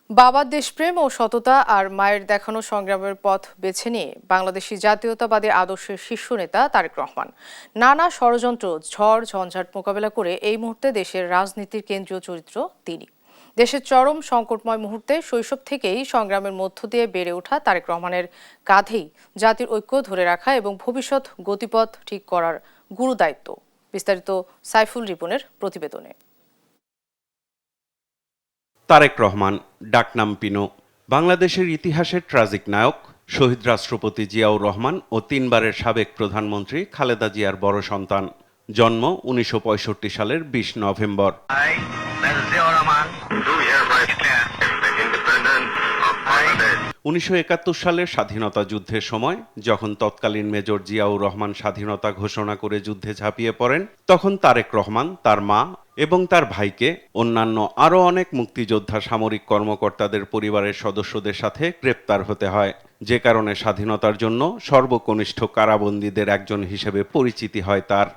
বাবার দেশপ্রেম ও সততা আর মায়ের দেখানো সংগ্রামের পথ বেছে নিয়ে বাংলাদেশি জাতীয়তাবাদী আদর্শের শীর্ষ নেতা তারেক রহমান নানা ষড়যন্ত্র ঝড় ঝঞ্ঝাট মোকাবেলা করে এই মুহূর্তে দেশের রাজনীতির কেন্দ্রীয় চরিত্র তিনি। দেশের চরম সংকটময় মুহূর্তে শৈশব থেকেই সংগ্রামের মধ্য দিয়ে বেড়ে ওঠা তারেক রহমানের কাঁধেই জাতির ঐক্য ধরে রাখা এবং ভবিষ্যৎ গতিপথ ঠিক করার গুরু দায়িত্ব। বিস্তারিত সাইফুল রিপনের প্রতিবেদনে। তারেক রহমান, ডাকনাম পিনো, বাংলাদেশের ইতিহাসের ট্র্যাজিক নায়ক, শহীদ রাষ্ট্রপতি জিয়াউর রহমান ও তিনবারের সাবেক প্রধানমন্ত্রী খালেদা জিয়ার বড় সন্তান। জন্ম ১৯৬৫ সালের ২০ নভেম্বর। ১৯৭১ সালের স্বাধীনতা যুদ্ধের সময় যখন তৎকালীন মেজর জিয়াউর রহমান স্বাধীনতা ঘোষণা করে যুদ্ধে ঝাঁপিয়ে পড়েন, তখন তারেক রহমান, তার মা এবং তার ভাইকে অন্যান্য আরও অনেক মুক্তিযোদ্ধা সামরিক কর্মকর্তাদের পরিবারের সদস্যদের সাথে গ্রেপ্তার হতে হয়, যে কারণে স্বাধীনতার জন্য সর্বকনিষ্ঠ কারাবন্দীদের একজন হিসেবে পরিচিতি হয় তার।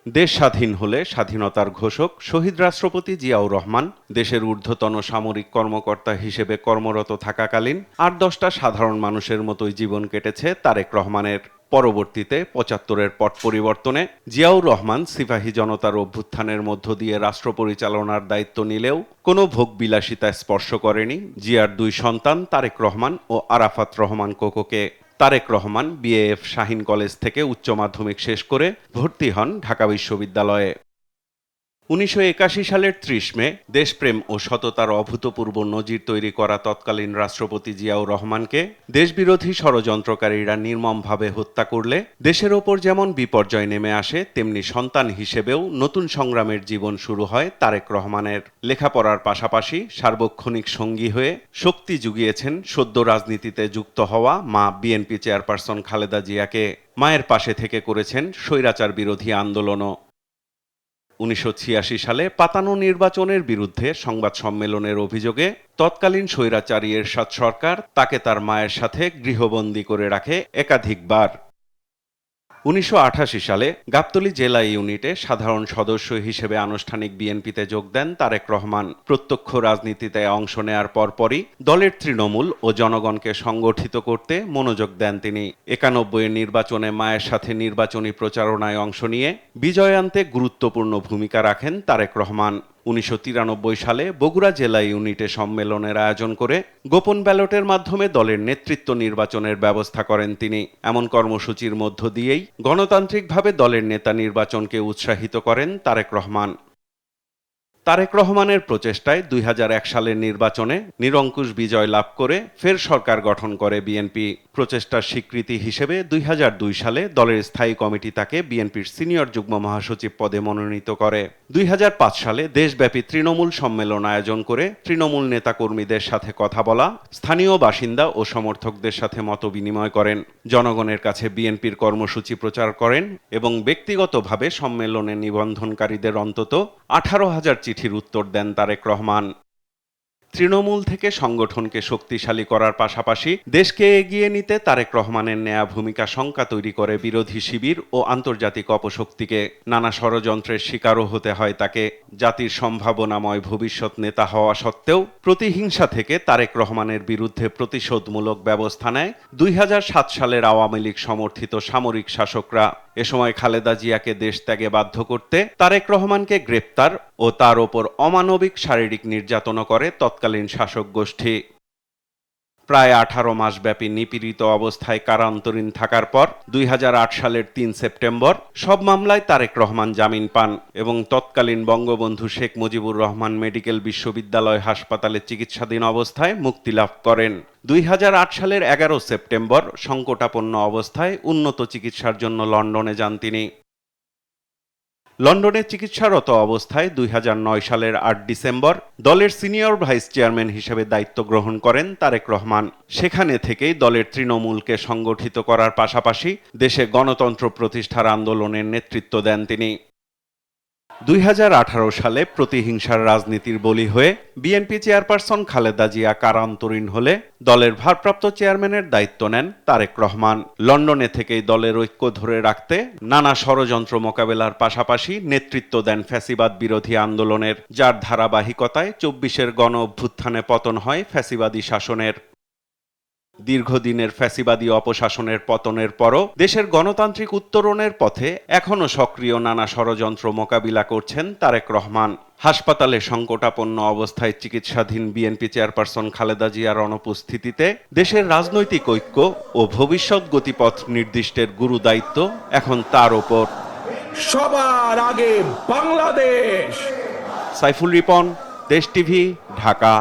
দেশ স্বাধীন হলে স্বাধীনতার ঘোষক শহীদ রাষ্ট্রপতি জিয়াউর রহমান দেশের ঊর্ধ্বতন সামরিক কর্মকর্তা হিসেবে কর্মরত থাকাকালীন ৮-১০টা সাধারণ মানুষের মতোই জীবন কেটেছে তারেক রহমানের। পরবর্তীতে ৭৫-এর পট পরিবর্তনে জিয়াউর রহমান সিপাহী জনতার অভ্যুত্থানের মধ্য দিয়ে রাষ্ট্র পরিচালনার দায়িত্ব নিলেও কোনো ভোগবিলাসিতা স্পর্শ করেনি জিয়ার দুই সন্তান তারেক রহমান ও আরাফাত রহমান কোকোকে। তারেক রহমান বিএএফ শাহীন কলেজ থেকে উচ্চ মাধ্যমিক শেষ করে ভর্তি হন ঢাকা বিশ্ববিদ্যালয়ে। ১৯৮১ সালের ৩০ মে দেশপ্রেম ও সততার অভূতপূর্ব নজির তৈরি করা তৎকালীন রাষ্ট্রপতি জিয়াউর রহমানকে দেশবিরোধী ষড়যন্ত্রকারীরা নির্মমভাবে হত্যা করলে দেশের ওপর যেমন বিপর্যয় নেমে আসে, তেমনি সন্তান হিসেবেও নতুন সংগ্রামের জীবন শুরু হয় তারেক রহমানের। লেখাপড়ার পাশাপাশি সার্বক্ষণিক সঙ্গী হয়ে শক্তি জুগিয়েছেন সদ্য রাজনীতিতে যুক্ত হওয়া মা বিএনপি চেয়ারপারসন খালেদা জিয়াকে। মায়ের পাশে থেকে করেছেন স্বৈরাচার বিরোধী আন্দোলনও। ১৯৮৬ সালে পাতানো নির্বাচনের বিরুদ্ধে সংবাদ সম্মেলনের অভিযোগে তৎকালীন স্বৈরাচারী এরশাদ সরকার তাকে তার মায়ের সাথে গৃহবন্দী করে রাখে একাধিকবার। ১৯৮৮ সালে গাবতলী জেলা ইউনিটে সাধারণ সদস্য হিসেবে আনুষ্ঠানিক বিএনপিতে যোগ দেন তারেক রহমান। প্রত্যক্ষ রাজনীতিতে অংশ নেয়ার পরপরই দলের তৃণমূল ও জনগণকে সংগঠিত করতে মনোযোগ দেন তিনি। ৯১-এর নির্বাচনে মায়ের সাথে নির্বাচনী প্রচারণায় অংশ নিয়ে বিজয় আনতে গুরুত্বপূর্ণ ভূমিকা রাখেন তারেক রহমান। ১৯৯৩ সালে বগুড়া জেলা ইউনিটে সম্মেলনের আয়োজন করে গোপন ব্যালটের মাধ্যমে দলের নেতৃত্ব নির্বাচনের ব্যবস্থা করেন তিনি। এমন কর্মসূচির মধ্য দিয়েই গণতান্ত্রিকভাবে দলের নেতা নির্বাচনকে উৎসাহিত করেন তারেক রহমান। তারেক রহমানের প্রচেষ্টায় ২০০১ সালের নির্বাচনে নিরঙ্কুশ বিজয় লাভ করে ফের সরকার গঠন করে বিএনপি। প্রচেষ্টার স্বীকৃতি হিসেবে ২০০২ সালে দলের স্থায়ী কমিটি তাকে বিএনপির সিনিয়র যুগ্ম মহাসচিব পদে মনোনীত করে। ২০০৫ সালে দেশব্যাপী তৃণমূল সম্মেলন আয়োজন করে তৃণমূল নেতাকর্মীদের সাথে কথা বলা, স্থানীয় বাসিন্দা ও সমর্থকদের সাথে মতবিনিময় করেন, জনগণের কাছে বিএনপির কর্মসূচি প্রচার করেন এবং ব্যক্তিগতভাবে সম্মেলনে নিবন্ধনকারীদের অন্তত ১৮,০০০ চিঠির উত্তর দেন তারেক রহমান। তৃণমূল থেকে সংগঠনকে শক্তিশালী করার পাশাপাশি দেশকে এগিয়ে নিতে তারেক রহমানের নেয়া ভূমিকা শঙ্কা তৈরি করে বিরোধী শিবির ও আন্তর্জাতিক অপশক্তিকে। নানা ষড়যন্ত্রের শিকারও হতে হয় তাকে। জাতির সম্ভাবনাময় ভবিষ্যৎ নেতা হওয়া সত্ত্বেও প্রতিহিংসা থেকে তারেক রহমানের বিরুদ্ধে প্রতিশোধমূলক ব্যবস্থা নেয় ২০০৭ সালের আওয়ামী লীগ সমর্থিত সামরিক শাসকরা। এ সময় খালেদা জিয়াকে দেশ ত্যাগে বাধ্য করতে তারেক রহমানকে গ্রেপ্তার ও তার ওপর অমানবিক শারীরিক নির্যাতনও করে তৎকালীন শাসক গোষ্ঠী। প্রায় ১৮ মাস ব্যাপী নিপীড়িত অবস্থায় কারান্তরীণ থাকার পর ২০০৮ সালের ৩ সেপ্টেম্বর সব মামলায় তারেক রহমান জামিন পান এবং তৎকালীন বঙ্গবন্ধু শেখ মুজিবুর রহমান মেডিকেল বিশ্ববিদ্যালয় হাসপাতালে চিকিৎসাধীন অবস্থায় মুক্তি লাভ করেন। ২০০৮ সালের ১১ সেপ্টেম্বর সংকটাপন্ন অবস্থায় উন্নত চিকিৎসার জন্য লন্ডনে যান তিনি। লন্ডনে চিকিৎসারত অবস্থায় ২০০৯ সালের ৮ ডিসেম্বর দলের সিনিয়র ভাইস চেয়ারম্যান হিসেবে দায়িত্ব গ্রহণ করেন তারেক রহমান। সেখানে থেকেই দলের তৃণমূলকে সংগঠিত করার পাশাপাশি দেশে গণতন্ত্র প্রতিষ্ঠার আন্দোলনের নেতৃত্ব দেন তিনি। 2018 সালে প্রতিহিংসার রাজনীতির বলি হয়ে বিএনপি চেয়ারপারসন খালেদা জিয়া কারান্তরীণ হলে দলের ভারপ্রাপ্ত চেয়ারম্যানের দায়িত্ব নেন তারেক রহমান। লন্ডনে থেকেই দলের ঐক্য ধরে রাখতে নানা ষড়যন্ত্র মোকাবেলার পাশাপাশি নেতৃত্ব দেন ফ্যাসিবাদ বিরোধী আন্দোলনের, যার ধারাবাহিকতায় 24-এর গণ অভ্যুত্থানে পতন হয় ফ্যাসিবাদী শাসনের। দীর্ঘদিনের ফ্যাসিবাদী অপশাসনের পতনের পরও দেশের গণতান্ত্রিক উত্তরণের পথে এখনও সক্রিয় নানা ষড়যন্ত্র মোকাবিলা করছেন তারেক রহমান। হাসপাতালে সংকটাপন্ন অবস্থায় চিকিৎসাধীন বিএনপি চেয়ারপারসন খালেদা জিয়ার অনুপস্থিতিতে দেশের রাজনৈতিক ঐক্য ও ভবিষ্যৎ গতিপথ নির্দিষ্টের গুরু দায়িত্ব এখন তার ওপর। সবার আগে বাংলাদেশ। সাইফুল রিপন, দেশ টিভি, ঢাকা।